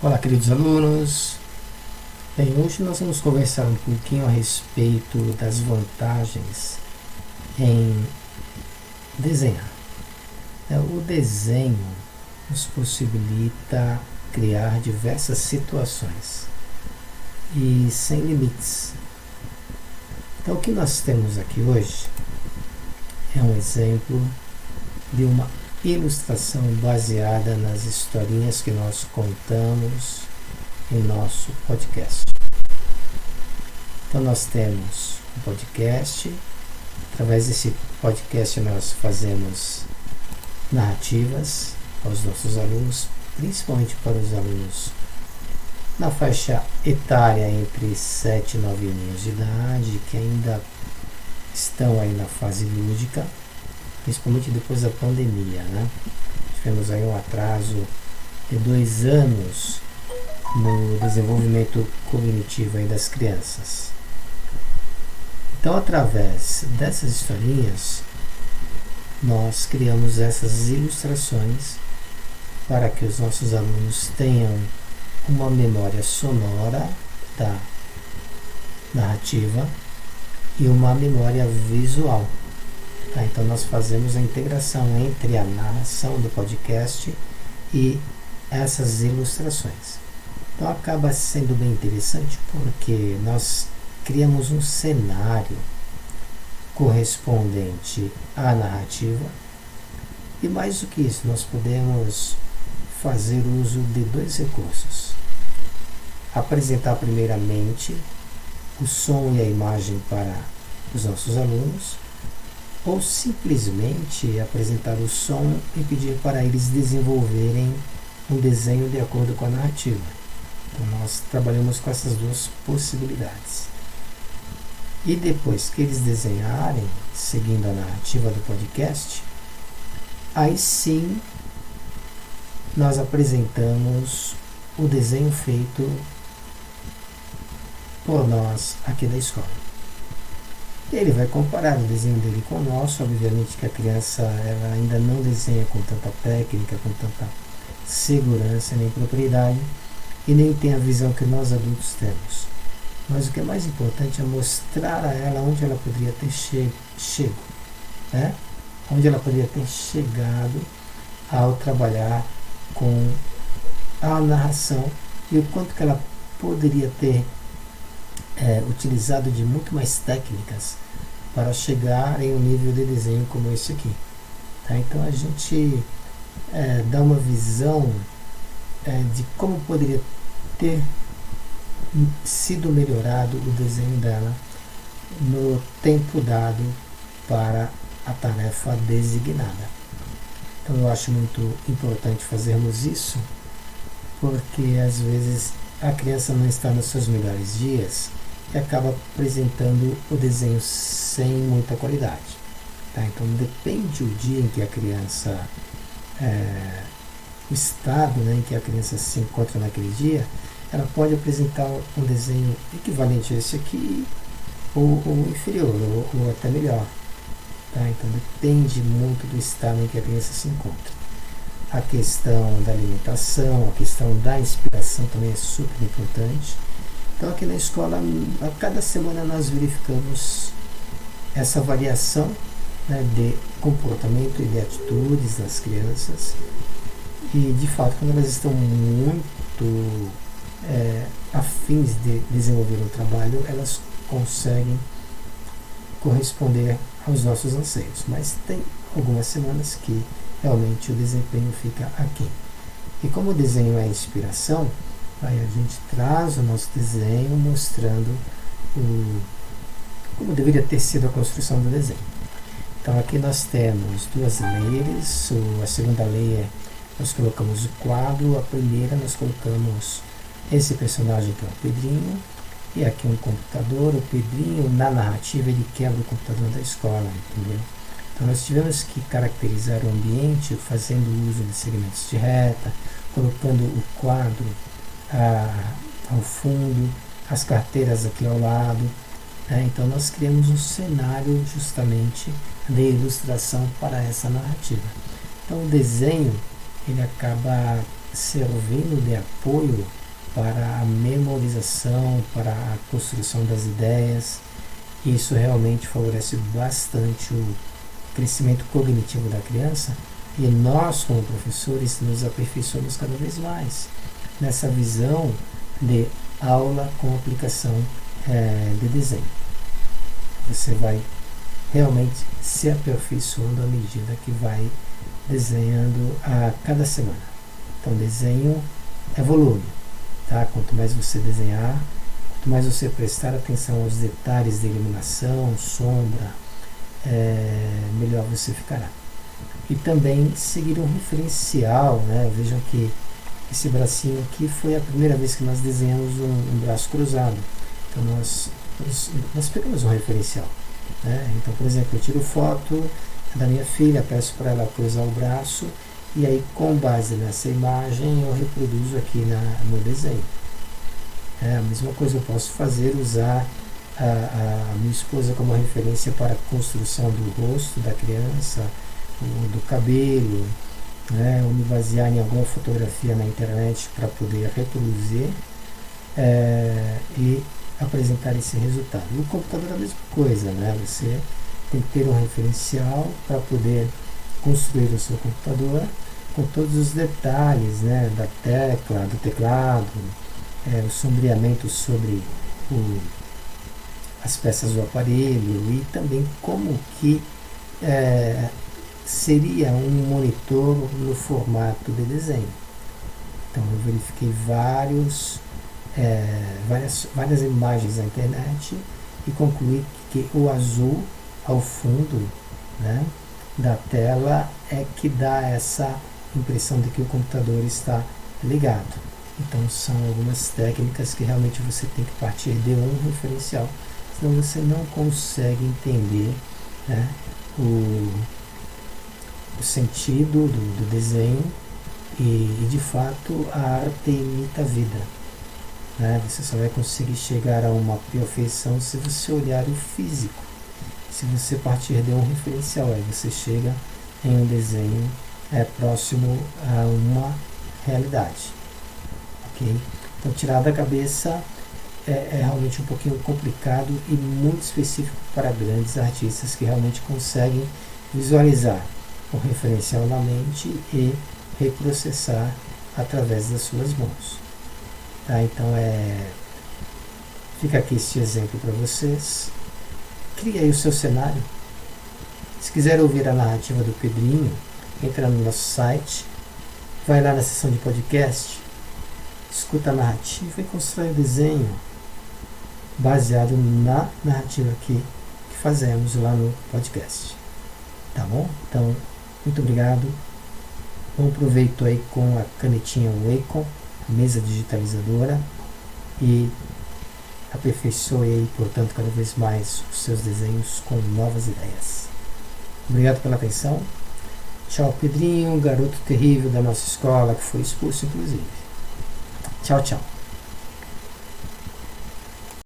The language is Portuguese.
Olá, queridos alunos. Bem, hoje nós vamos conversar um pouquinho a respeito das vantagens em desenhar. O desenho nos possibilita criar diversas situações e sem limites. Então, o que nós temos aqui hoje é um exemplo de uma ilustração baseada nas historinhas que nós contamos em nosso podcast. Então nós temos um podcast, através desse podcast nós fazemos narrativas aos nossos alunos, principalmente para os alunos na faixa etária entre 7 e 9 anos de idade, que ainda estão aí na fase lúdica, principalmente depois da pandemia, né? Tivemos aí um atraso de 2 anos no desenvolvimento cognitivo aí das crianças. Então, através dessas historinhas, nós criamos essas ilustrações para que os nossos alunos tenham uma memória sonora da narrativa e uma memória visual. Então nós fazemos a integração entre a narração do podcast e essas ilustrações. Então acaba sendo bem interessante porque nós criamos um cenário correspondente à narrativa e mais do que isso, nós podemos fazer uso de 2 recursos. Apresentar primeiramente o som e a imagem para os nossos alunos, ou simplesmente apresentar o som e pedir para eles desenvolverem um desenho de acordo com a narrativa. Então nós trabalhamos com essas 2 possibilidades. E depois que eles desenharem, seguindo a narrativa do podcast, aí sim nós apresentamos o desenho feito por nós aqui da escola. Ele vai comparar o desenho dele com o nosso. Obviamente que a criança ela ainda não desenha com tanta técnica, com tanta segurança nem propriedade, e nem tem a visão que nós adultos temos. Mas o que é mais importante é mostrar a ela onde ela poderia ter chego, né? Onde ela poderia ter chegado ao trabalhar com a narração e o quanto que ela poderia ter utilizado de muito mais técnicas para chegar em um nível de desenho como esse aqui. Tá? Então a gente dá uma visão de como poderia ter sido melhorado o desenho dela no tempo dado para a tarefa designada. Então eu acho muito importante fazermos isso, porque às vezes a criança não está nos seus melhores dias e acaba apresentando o desenho sem muita qualidade. Tá? Então depende o dia em que a criança, o estado, né, em que a criança se encontra naquele dia, ela pode apresentar um desenho equivalente a esse aqui, ou inferior, ou até melhor. Tá? Então depende muito do estado em que a criança se encontra. A questão da alimentação, a questão da inspiração também é super importante. Então aqui na escola, a cada semana nós verificamos essa variação, né, de comportamento e de atitudes das crianças. E de fato, quando elas estão muito afins de desenvolver um trabalho, elas conseguem corresponder aos nossos anseios. Mas tem algumas semanas que realmente o desempenho fica aquém. E como o desenho é inspiração, aí a gente traz o nosso desenho mostrando como deveria ter sido a construção do desenho. Então aqui nós temos 2 layers. A segunda layer nós colocamos o quadro, a primeira nós colocamos esse personagem que é o Pedrinho, e aqui um computador. O Pedrinho, na narrativa, ele quebra o computador da escola, entendeu? Então nós tivemos que caracterizar o ambiente fazendo uso de segmentos de reta, colocando o quadro ao fundo, as carteiras aqui ao lado. Então nós criamos um cenário justamente de ilustração para essa narrativa. Então o desenho ele acaba servindo de apoio para a memorização, para a construção das ideias. Isso realmente favorece bastante o crescimento cognitivo da criança, e nós, como professores, nos aperfeiçoamos cada vez mais nessa visão de aula com aplicação de desenho. Você vai realmente se aperfeiçoando à medida que vai desenhando a cada semana. Então, desenho é volume, tá? Quanto mais você desenhar, quanto mais você prestar atenção aos detalhes de iluminação, sombra, melhor você ficará. E também seguir um referencial, né? Vejam que esse bracinho aqui foi a primeira vez que nós desenhamos um braço cruzado. Então nós pegamos um referencial, né? Então, por exemplo, eu tiro foto da minha filha, peço para ela cruzar o braço, e aí, com base nessa imagem, eu reproduzo aqui no desenho. A mesma coisa eu posso fazer, usar a minha esposa como referência para a construção do rosto da criança, do cabelo, né, ou me basear em alguma fotografia na internet para poder reproduzir e apresentar esse resultado. O computador é a mesma coisa, né? Você tem que ter um referencial para poder construir o seu computador com todos os detalhes, né, da tecla, do teclado, o sombreamento sobre as peças do aparelho, e também como que seria um monitor no formato de desenho. Então eu verifiquei várias imagens na internet e concluí que o azul ao fundo, né, da tela é que dá essa impressão de que o computador está ligado. Então são algumas técnicas que realmente você tem que partir de um referencial, senão você não consegue entender, né, o sentido do desenho, e de fato a arte imita a vida, né? Você só vai conseguir chegar a uma perfeição se você olhar o físico. Se você partir de um referencial, aí você chega em um desenho próximo a uma realidade. Ok? Então, tirar da cabeça é realmente um pouquinho complicado e muito específico para grandes artistas que realmente conseguem visualizar o referencial na mente e reprocessar através das suas mãos. Tá? Então, fica aqui este exemplo para vocês. Crie aí o seu cenário. Se quiser ouvir a narrativa do Pedrinho, entra no nosso site, vai lá na seção de podcast, escuta a narrativa e constrói o desenho baseado na narrativa que fazemos lá no podcast. Tá bom? Então, muito obrigado. Bom proveito aí com a canetinha Wacom, a mesa digitalizadora, e aperfeiçoe aí, portanto, cada vez mais os seus desenhos com novas ideias. Obrigado pela atenção. Tchau, Pedrinho, garoto terrível da nossa escola, que foi expulso, inclusive. Tchau, tchau.